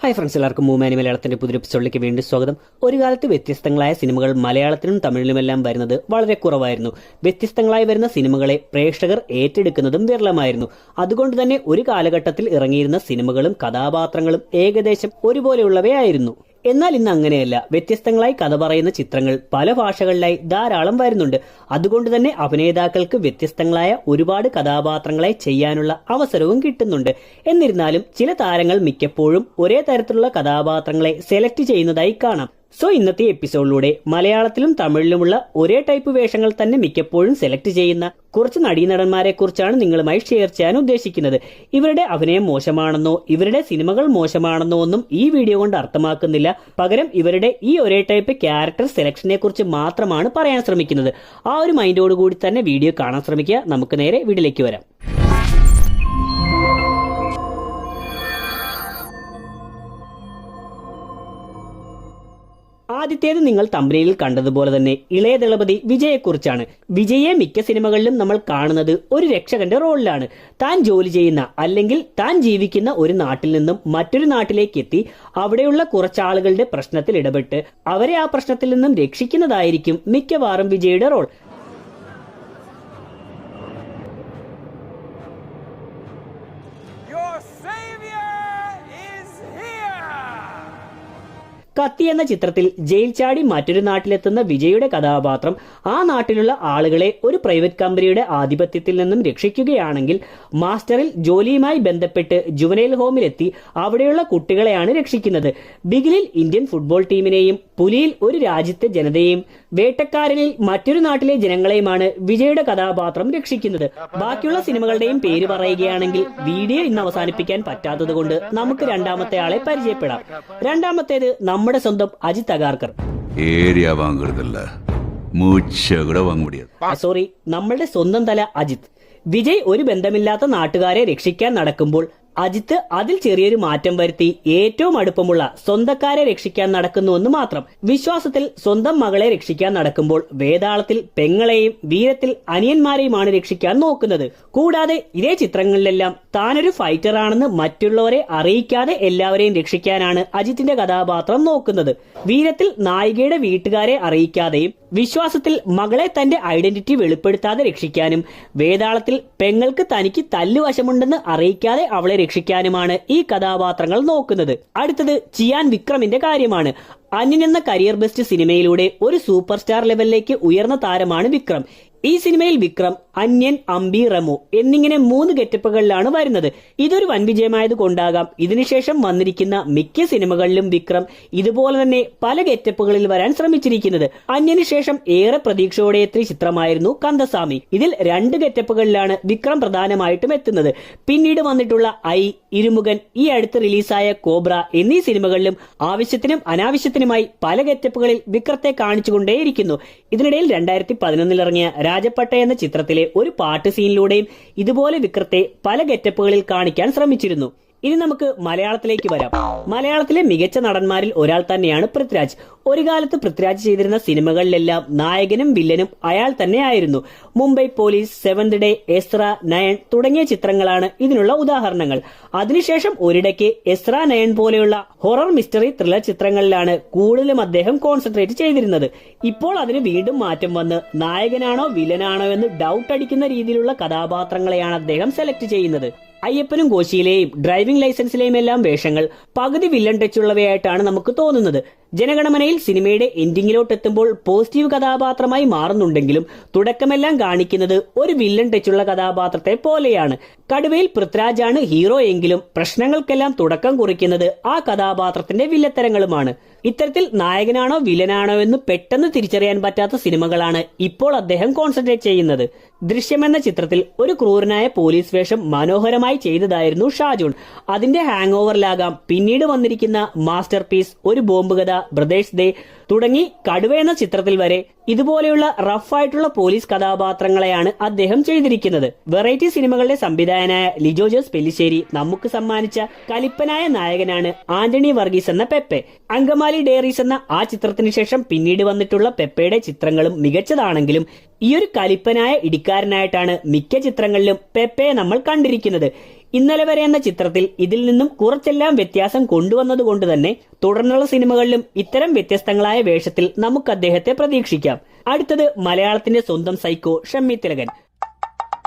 Hi friends, എല്ലാവർക്കും മൂമാനി മലയാളത്തിന്റെ പുതിയ എപ്പിസോഡിലേക്ക് വീണ്ടും സ്വാഗതം. ഒരു കാലത്ത് വ്യത്യസ്തങ്ങളായ സിനിമകൾ മലയാളത്തിലും തമിഴിലുമെല്ലാം വരുന്നത് വളരെ കുറവായിരുന്നു. വ്യത്യസ്തങ്ങളായി വരുന്ന സിനിമകളെ പ്രേക്ഷകർ ഏറ്റെടുക്കുന്നതും വിരളമായിരുന്നു. അതുകൊണ്ട് തന്നെ ഒരു കാലഘട്ടത്തിൽ ഇറങ്ങിയിരുന്ന സിനിമകളും കഥാപാത്രങ്ങളും ഏകദേശം ഒരുപോലെയുള്ളവയായിരുന്നു. എന്നാൽ ഇന്ന് അങ്ങനെയല്ല. വ്യത്യസ്തങ്ങളായി കഥ പറയുന്ന ചിത്രങ്ങൾ പല ഭാഷകളിലായി ധാരാളം വരുന്നുണ്ട്. അതുകൊണ്ട് തന്നെ അഭിനേതാക്കൾക്ക് വ്യത്യസ്തങ്ങളായ ഒരുപാട് കഥാപാത്രങ്ങളെ ചെയ്യാനുള്ള അവസരവും കിട്ടുന്നുണ്ട്. എന്നിരുന്നാലും ചില താരങ്ങൾ മിക്കപ്പോഴും ഒരേ തരത്തിലുള്ള കഥാപാത്രങ്ങളെ സെലക്ട് ചെയ്യുന്നതായി കാണാം. സോ ഇന്നത്തെ എപ്പിസോഡിലൂടെ മലയാളത്തിലും തമിഴിലുമുള്ള ഒരേ ടൈപ്പ് വേഷങ്ങൾ തന്നെ മിക്കപ്പോഴും സെലക്ട് ചെയ്യുന്ന കുറച്ച് നടീനടന്മാരെ കുറിച്ചാണ് നിങ്ങളുമായി ഷെയർ ചെയ്യാൻ ഉദ്ദേശിക്കുന്നത്. ഇവരുടെ അഭിനയം മോശമാണെന്നോ ഇവരുടെ സിനിമകൾ മോശമാണെന്നോ ഒന്നും ഈ വീഡിയോ കൊണ്ട് അർത്ഥമാക്കുന്നില്ല. പകരം ഇവരുടെ ഈ ഒരേ ടൈപ്പ് ക്യാരക്ടർ സെലക്ഷനെ കുറിച്ച് മാത്രമാണ് പറയാൻ ശ്രമിക്കുന്നത്. ആ ഒരു മൈൻഡോടുകൂടി തന്നെ വീഡിയോ കാണാൻ ശ്രമിക്കുക. നമുക്ക് നേരെ വീഡിയോയിലേക്ക് വരാം. ആദ്യത്തേത് നിങ്ങൾ തമ്പനയിൽ കണ്ടതുപോലെ തന്നെ ഇളയ ദളപതി വിജയെക്കുറിച്ചാണ്. വിജയെ മിക്ക സിനിമകളിലും നമ്മൾ കാണുന്നത് ഒരു രക്ഷകന്റെ റോളിലാണ്. താൻ ജോലി ചെയ്യുന്ന അല്ലെങ്കിൽ താൻ ജീവിക്കുന്ന ഒരു നാട്ടിൽ നിന്നും മറ്റൊരു നാട്ടിലേക്ക് എത്തി അവിടെയുള്ള കുറച്ചാളുകളുടെ പ്രശ്നത്തിൽ ഇടപെട്ട് അവരെ ആ പ്രശ്നത്തിൽ നിന്നും രക്ഷിക്കുന്നതായിരിക്കും മിക്കവാറും വിജയുടെ റോൾ. കത്തി എന്ന ചിത്രത്തിൽ ജയിൽ ചാടി മറ്റൊരു നാട്ടിലെത്തുന്ന വിജയുടെ കഥാപാത്രം ആ നാട്ടിലുള്ള ആളുകളെ ഒരു പ്രൈവറ്റ് കമ്പനിയുടെ ആധിപത്യത്തിൽ നിന്നും രക്ഷിക്കുകയാണെങ്കിൽ, മാസ്റ്ററിൽ ജോലിയുമായി ബന്ധപ്പെട്ട് ജുവനൈൽ ഹോമിലെത്തി അവിടെയുള്ള കുട്ടികളെയാണ് രക്ഷിക്കുന്നത്. ബിഗിലിൽ ഇന്ത്യൻ ഫുട്ബോൾ ടീമിനെയും, പുലിയിൽ ഒരു രാജ്യത്തെ ജനതയെയും, വേട്ടക്കാരനിൽ മറ്റൊരു നാട്ടിലെ ജനങ്ങളെയുമാണ് വിജയുടെ കഥാപാത്രം രക്ഷിക്കുന്നത്. ബാക്കിയുള്ള സിനിമകളുടെയും പേര് പറയുകയാണെങ്കിൽ വീഡിയോ ഇന്ന് അവസാനിപ്പിക്കാൻ പറ്റാത്തത് കൊണ്ട് നമുക്ക് രണ്ടാമത്തെ ആളെ പരിചയപ്പെടാം. രണ്ടാമത്തേത് നമ്മുടെ സ്വന്തം അജിത് അഗാർക്കർ. സോറി, നമ്മളുടെ സ്വന്തം തല അജിത്. വിജയ് ഒരു ബന്ധമില്ലാത്ത നാട്ടുകാരെ രക്ഷിക്കാൻ നടക്കുമ്പോൾ അജിത്ത് അതിൽ ചെറിയൊരു മാറ്റം വരുത്തി ഏറ്റവും അടുപ്പമുള്ള സ്വന്തക്കാരെ രക്ഷിക്കാൻ നടക്കുന്നുവെന്ന് മാത്രം. വിശ്വാസത്തിൽ സ്വന്തം മകളെ രക്ഷിക്കാൻ നടക്കുമ്പോൾ വേതാളത്തിൽ പെങ്ങളെയും വീരത്തിൽ അനിയന്മാരെയുമാണ് രക്ഷിക്കാൻ നോക്കുന്നത്. കൂടാതെ ഇതേ ചിത്രങ്ങളിലെല്ലാം താനൊരു ഫൈറ്ററാണെന്ന് മറ്റുള്ളവരെ അറിയിക്കാതെ എല്ലാവരെയും രക്ഷിക്കാനാണ് അജിത്തിന്റെ കഥാപാത്രം നോക്കുന്നത്. വീരത്തിൽ നായികയുടെ വീട്ടുകാരെ അറിയിക്കാതെയും വിശ്വാസത്തിൽ മകളെ തന്റെ ഐഡന്റിറ്റി വെളിപ്പെടുത്താതെ രക്ഷിക്കാനും, വേതാളത്തിൽ പെങ്ങൾക്ക് തനിക്ക് തല്ലുവശമുണ്ടെന്ന് അറിയിക്കാതെ അവളെ രക്ഷിക്കാനുമാണ് ഈ കഥാപാത്രങ്ങൾ നോക്കുന്നത്. അടുത്തത് ചിയാൻ വിക്രമിന്റെ കാര്യമാണ്. അന്യൻ എന്ന കരിയർ ബെസ്റ്റ് സിനിമയിലൂടെ ഒരു സൂപ്പർ സ്റ്റാർ ലെവലിലേക്ക് ഉയർന്ന താരമാണ് വിക്രം. ഈ സിനിമയിൽ വിക്രം, അന്യൻ, അമ്പി, റമു എന്നിങ്ങനെ 3 ഗെറ്റപ്പുകളിലാണ് വരുന്നത്. ഇതൊരു വൻ വിജയമായത് കൊണ്ടാകാം ഇതിനുശേഷം വന്നിരിക്കുന്ന മിക്ക സിനിമകളിലും വിക്രം ഇതുപോലെ തന്നെ പല ഗെറ്റപ്പുകളിൽ വരാൻ ശ്രമിച്ചിരിക്കുന്നത്. അന്യന് ശേഷം ഏറെ പ്രതീക്ഷയോടെ എത്തിയ ചിത്രമായിരുന്നു കന്ദസ്വാമി. ഇതിൽ 2 ഗെറ്റപ്പുകളിലാണ് വിക്രം പ്രധാനമായിട്ടും എത്തുന്നത്. പിന്നീട് വന്നിട്ടുള്ള ഐ, ഇരുമുഖൻ, ഈ അടുത്ത് റിലീസായ കോബ്ര എന്നീ സിനിമകളിലും ആവശ്യത്തിനും അനാവശ്യത്തിനുമായി പല ഗെറ്റപ്പുകളിൽ വിക്രത്തെ കാണിച്ചുകൊണ്ടേയിരിക്കുന്നു. ഇതിനിടയിൽ 2011 ഇറങ്ങിയ രാജപ്പട്ട എന്ന ചിത്രത്തിലെ ഒരു പാട്ട് സീനിലൂടെയും ഇതുപോലെ വിക്രത്തെ പല ഗെറ്റപ്പുകളിൽ കാണിക്കാൻ ശ്രമിച്ചിരുന്നു. ഇനി നമുക്ക് മലയാളത്തിലേക്ക് വരാം. മലയാളത്തിലെ മികച്ച നടന്മാരിൽ ഒരാൾ തന്നെയാണ് പൃഥ്വിരാജ്. ഒരു കാലത്ത് പൃഥ്വിരാജ് ചെയ്തിരുന്ന സിനിമകളിലെല്ലാം നായകനും വില്ലനും അയാൾ തന്നെയായിരുന്നു. Mumbai police, seventh day, Ezra, nine തുടങ്ങിയ ചിത്രങ്ങളാണ് ഇതിനുള്ള ഉദാഹരണങ്ങൾ. അതിനുശേഷം ഒരിടയ്ക്ക് എസ്ര, നയൻ പോലെയുള്ള ഹൊറർ മിസ്റ്ററി ത്രില്ലർ ചിത്രങ്ങളിലാണ് കൂടുതലും അദ്ദേഹം കോൺസെൻട്രേറ്റ് ചെയ്തിരുന്നത്. ഇപ്പോൾ അതിന് വീണ്ടും മാറ്റം വന്ന് നായകനാണോ വില്ലനാണോ എന്ന് ഡൗട്ട് അടിക്കുന്ന രീതിയിലുള്ള കഥാപാത്രങ്ങളെയാണ് അദ്ദേഹം സെലക്ട് ചെയ്യുന്നത്. അയ്യപ്പനും കോശിയിലെയും ഡ്രൈവിംഗ് ലൈസൻസിലെയും എല്ലാം വേഷങ്ങൾ പകുതി വില്ലൻ ടച്ചുള്ളവയായിട്ടാണ് നമുക്ക് തോന്നുന്നത്. ജനഗണമനയിൽ സിനിമയുടെ എൻഡിങ്ങിലോട്ട് എത്തുമ്പോൾ പോസിറ്റീവ് കഥാപാത്രമായി മാറുന്നുണ്ടെങ്കിലും തുടക്കമെല്ലാം കാണിക്കുന്നത് ഒരു വില്ലൻ ടച്ചുള്ള കഥാപാത്രത്തെ പോലെയാണ്. കടുവയിൽ പൃഥ്വിരാജാണ് ഹീറോ എങ്കിലും പ്രശ്നങ്ങൾക്കെല്ലാം തുടക്കം കുറിക്കുന്നത് ആ കഥാപാത്രത്തിന്റെ വില്ലത്തരങ്ങളുമാണ്. ഇത്തരത്തിൽ നായകനാണോ വില്ലനാണോ എന്ന് പെട്ടെന്ന് തിരിച്ചറിയാൻ പറ്റാത്ത സിനിമകളാണ് ഇപ്പോൾ അദ്ദേഹം കോൺസെൻട്രേറ്റ് ചെയ്യുന്നത്. ദൃശ്യം എന്ന ചിത്രത്തിൽ ഒരു ക്രൂരനായ പോലീസ് വേഷം മനോഹരമായി ചെയ്തതായിരുന്നു ഷാജോൺ. അതിന്റെ ഹാങ് ഓവറിലാകാം പിന്നീട് വന്നിരിക്കുന്ന മാസ്റ്റർ പീസ്, ഒരു ബോംബ് കഥ, ബ്രദേഴ്സ് ഡേ തുടങ്ങി കടുവ എന്ന ചിത്രത്തിൽ വരെ ഇതുപോലെയുള്ള റഫായിട്ടുള്ള പോലീസ് കഥാപാത്രങ്ങളെയാണ് അദ്ദേഹം ചെയ്തിരിക്കുന്നത്. വെറൈറ്റി സിനിമകളുടെ സംവിധായകനായ ലിജോ ജോസ് പെല്ലിശ്ശേരി നമുക്ക് സമ്മാനിച്ച കലിപ്പനായ നായകനാണ് ആന്റണി വർഗീസ് എന്ന പെപ്പെ. അങ്കമാലി ഡയറീസ് എന്ന ആ ചിത്രത്തിന് ശേഷം പിന്നീട് വന്നിട്ടുള്ള പെപ്പയുടെ ചിത്രങ്ങളും മികച്ചതാണെങ്കിലും ഈ ഒരു കലിപ്പനായ ഇടിക്കാരനായിട്ടാണ് മിക്ക ചിത്രങ്ങളിലും പെപ്പയെ നമ്മൾ കണ്ടിരിക്കുന്നത്. ഇന്നലെ വരെ എന്ന ചിത്രത്തിൽ ഇതിൽ നിന്നും കുറച്ചെല്ലാം വ്യത്യാസം കൊണ്ടുവന്നതുകൊണ്ട് തന്നെ തുടർന്നുള്ള സിനിമകളിലും ഇത്തരം വ്യത്യസ്തങ്ങളായ വേഷത്തിൽ നമുക്ക് അദ്ദേഹത്തെ പ്രതീക്ഷിക്കാം. അടുത്തത് മലയാളത്തിന്റെ സ്വന്തം സൈക്കോ ഷമ്മി തിലകൻ,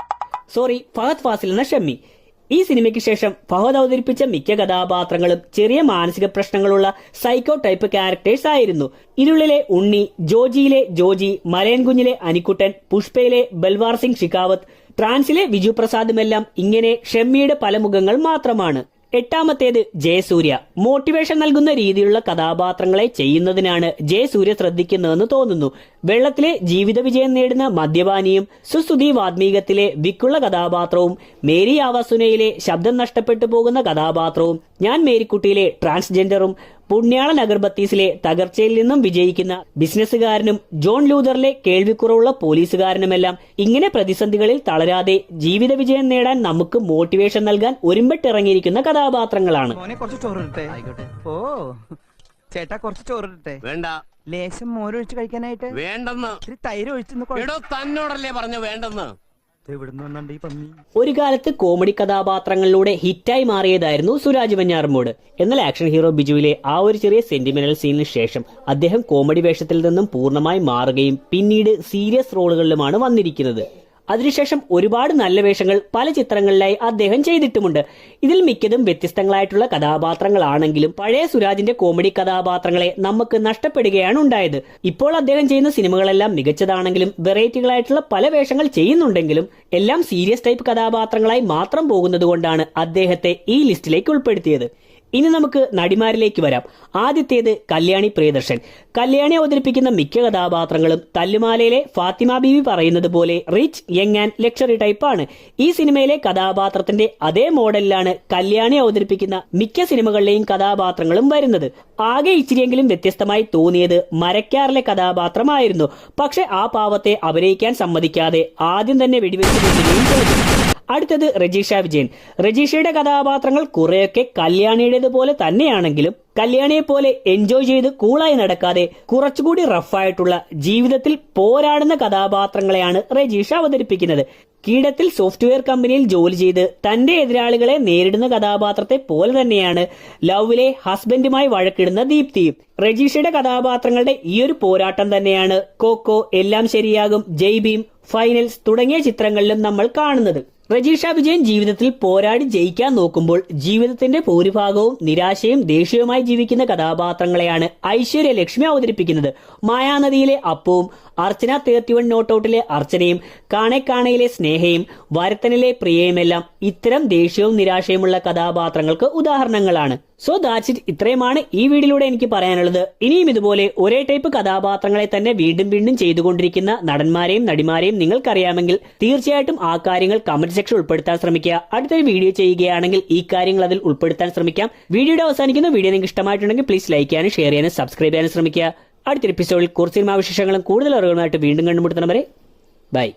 ഫഹദ് ഫാസിൽ എന്ന ഷമ്മി. ഈ സിനിമയ്ക്ക് ശേഷം ഫഹദ് അവതരിപ്പിച്ച മിക്ക കഥാപാത്രങ്ങളും ചെറിയ മാനസിക പ്രശ്നങ്ങളുള്ള സൈക്കോ ടൈപ്പ് ക്യാരക്ടേഴ്സ് ആയിരുന്നു. ഇരുളിലെ ഉണ്ണി, ജോജിയിലെ ജോജി, മലയൻ കുഞ്ഞിലെ അനിക്കുട്ടൻ, പുഷ്പയിലെ ബൽവാർ സിംഗ് ഷിക്കാവത്ത്, ട്രാൻസിലെ വിജു പ്രസാദുമെല്ലാം ഇങ്ങനെ ഷമ്മിയുടെ പല മുഖങ്ങൾ മാത്രമാണ്. എട്ടാമത്തേത് ജയസൂര്യ. മോട്ടിവേഷൻ നൽകുന്ന രീതിയിലുള്ള കഥാപാത്രങ്ങളെ ചെയ്യുന്നതിനാണ് ജയസൂര്യ ശ്രദ്ധിക്കുന്നതെന്ന് തോന്നുന്നു. വെള്ളത്തിലെ ജീവിത വിജയം നേടുന്ന മദ്യപാനിയും, സുസുധി വാത്മീകത്തിലെ വിക്കുള്ള കഥാപാത്രവും, മേരി ആവാസുനയിലെ ശബ്ദം നഷ്ടപ്പെട്ടു പോകുന്ന കഥാപാത്രവും, ഞാൻ മേരിക്കുട്ടിയിലെ ട്രാൻസ്ജെൻഡറും, പുണ്യാള നഗർബത്തീസിലെ തകർച്ചയിൽ നിന്നും വിജയിക്കുന്ന ബിസിനസ്സുകാരനും, ജോൺ ലൂതറിലെ കേൾവിക്കുറവുള്ള പോലീസുകാരനുമെല്ലാം ഇങ്ങനെ പ്രതിസന്ധികളിൽ തളരാതെ ജീവിത വിജയം നേടാൻ നമുക്ക് മോട്ടിവേഷൻ നൽകാൻ ഒരുമ്പെട്ടിറങ്ങിയിരിക്കുന്ന കഥാപാത്രങ്ങളാണ്. ഓ ചേട്ടാ, കുറച്ച് ചോറിട്ടെ. വേണ്ട. ലേശം മോരൊഴിച്ച് കഴിക്കാനായിട്ട് വേണ്ടെന്ന്. തൈര് ഒഴിച്ചു. തന്നോടല്ലേ പറഞ്ഞു വേണ്ടെന്ന്. ഒരു കാലത്ത് കോമഡി കഥാപാത്രങ്ങളിലൂടെ ഹിറ്റായി മാറിയതായിരുന്നു സുരാജ് വെഞ്ഞാറമ്മൂട്. എന്നാൽ ആക്ഷൻ ഹീറോ ബിജുവിലെ ആ ഒരു ചെറിയ സെന്റിമെന്റൽ സീനിന് ശേഷം അദ്ദേഹം കോമഡി വേഷത്തിൽ നിന്നും പൂർണ്ണമായി മാറുകയും പിന്നീട് സീരിയസ് റോളുകളിലുമാണ് വന്നിരിക്കുന്നത്. അതിനുശേഷം ഒരുപാട് നല്ല വേഷങ്ങൾ പല ചിത്രങ്ങളിലായി അദ്ദേഹം ചെയ്തിട്ടുമുണ്ട്. ഇതിൽ മിക്കതും വ്യത്യസ്തങ്ങളായിട്ടുള്ള കഥാപാത്രങ്ങളാണെങ്കിലും പഴയ സുരാജിന്റെ കോമഡി കഥാപാത്രങ്ങളെ നമുക്ക് നഷ്ടപ്പെടുകയാണ് ഉണ്ടായത്. ഇപ്പോൾ അദ്ദേഹം ചെയ്യുന്ന സിനിമകളെല്ലാം മികച്ചതാണെങ്കിലും വെറൈറ്റികളായിട്ടുള്ള പല വേഷങ്ങൾ ചെയ്യുന്നുണ്ടെങ്കിലും എല്ലാം സീരിയസ് ടൈപ്പ് കഥാപാത്രങ്ങളായി മാത്രം പോകുന്നതുകൊണ്ടാണ് അദ്ദേഹത്തെ ഈ ലിസ്റ്റിലേക്ക് ഉൾപ്പെടുത്തിയത്. ഇനി നമുക്ക് നടിമാരിലേക്ക് വരാം. ആദ്യത്തേത് കല്യാണി പ്രിയദർശൻ. കല്യാണി അവതരിപ്പിക്കുന്ന മിക്ക കഥാപാത്രങ്ങളും തല്ലുമാലയിലെ ഫാത്തിമ ബീവി പറയുന്നത് പോലെ റിച്ച്, യങ് ആൻഡ് ലക്ഷറി ടൈപ്പാണ്. ഈ സിനിമയിലെ കഥാപാത്രത്തിന്റെ അതേ മോഡലിലാണ് കല്യാണി അവതരിപ്പിക്കുന്ന മിക്ക സിനിമകളിലെയും കഥാപാത്രങ്ങളും വരുന്നത്. ആകെ ഇച്ചിരിയെങ്കിലും വ്യത്യസ്തമായി തോന്നിയത് മരക്കാറിലെ കഥാപാത്രമായിരുന്നു. പക്ഷെ ആ പാവത്തെ അഭിനയിക്കാൻ സമ്മതിക്കാതെ ആദ്യം തന്നെ വെടിവെച്ച് കൊല്ലുകയും ചെയ്തു. അടുത്തത് രജീഷ വിജയൻ. രജീഷയുടെ കഥാപാത്രങ്ങൾ കുറെയൊക്കെ കല്യാണിയുടേതുപോലെ തന്നെയാണെങ്കിലും കല്യാണിയെ പോലെ എൻജോയ് ചെയ്ത് കൂളായി നടക്കാതെ കുറച്ചുകൂടി റഫായിട്ടുള്ള ജീവിതത്തിൽ പോരാടുന്ന കഥാപാത്രങ്ങളെയാണ് രജീഷ അവതരിപ്പിക്കുന്നത്. കീടത്തിൽ സോഫ്റ്റ്വെയർ കമ്പനിയിൽ ജോലി ചെയ്ത് തന്റെ എതിരാളികളെ നേരിടുന്ന കഥാപാത്രത്തെ പോലെ തന്നെയാണ് ലവിലെ ഹസ്ബൻഡുമായി വഴക്കിടുന്ന ദീപ്തിയും. രജീഷയുടെ കഥാപാത്രങ്ങളുടെ ഈ ഒരു പോരാട്ടം തന്നെയാണ് കോക്കോ, എല്ലാം ശരിയാകും, ജയ് ഭീം, ഫൈനൽസ് തുടങ്ങിയ ചിത്രങ്ങളിലും നമ്മൾ കാണുന്നത്. രജീഷ വിജയൻ ജീവിതത്തിൽ പോരാടി ജയിക്കാൻ നോക്കുമ്പോൾ ജീവിതത്തിന്റെ ഭൂരിഭാഗവും നിരാശയും ദേഷ്യവുമായി ജീവിക്കുന്ന കഥാപാത്രങ്ങളെയാണ് ഐശ്വര്യ ലക്ഷ്മി അവതരിപ്പിക്കുന്നത്. മായാനദിയിലെ അപ്പവും, അർച്ചന 31 നോട്ടൌട്ടിലെ അർച്ചനയും, കാണയിലെ സ്നേഹയും, വരത്തനിലെ പ്രിയയുമെല്ലാം ഇത്തരം ദേഷ്യവും നിരാശയുമുള്ള കഥാപാത്രങ്ങൾക്ക് ഉദാഹരണങ്ങളാണ്. So that's it. ഇത്രയുമാണ് ഈ വീഡിയോയിലൂടെ എനിക്ക് പറയാനുള്ളത്. ഇനിയും ഇതുപോലെ ഒരേ ടൈപ്പ് കഥാപാത്രങ്ങളെ തന്നെ വീണ്ടും വീണ്ടും ചെയ്തുകൊണ്ടിരിക്കുന്ന നടന്മാരെയും നടിമാരെയും നിങ്ങൾക്കറിയാമെങ്കിൽ തീർച്ചയായിട്ടും ആ കാര്യങ്ങൾ കമന്റ് സെക്ഷൻ ഉൾപ്പെടുത്താൻ ശ്രമിക്കുക. അടുത്തൊരു വീഡിയോ ചെയ്യുകയാണെങ്കിൽ ഈ കാര്യങ്ങൾ അതിൽ ഉൾപ്പെടുത്താൻ ശ്രമിക്കാം. വീഡിയോയുടെ അവസാനിക്കുന്ന വീഡിയോ നിങ്ങൾക്ക് ഇഷ്ടമായിട്ടുണ്ടെങ്കിൽ പ്ലീസ് ലൈക്ക് ചെയ്യാനും ഷെയർ ചെയ്യാനും സബ്സ്ക്രൈബ് ചെയ്യാനും ശ്രമിക്കുക. അടുത്തൊരു എപ്പിസോഡിൽ കുറച്ച് സിനിമാ വിശേഷങ്ങളും കൂടുതൽ അറിവുകളുമായിട്ട് വീണ്ടും കണ്ടുമുട്ടുന്നവരെ ബൈ.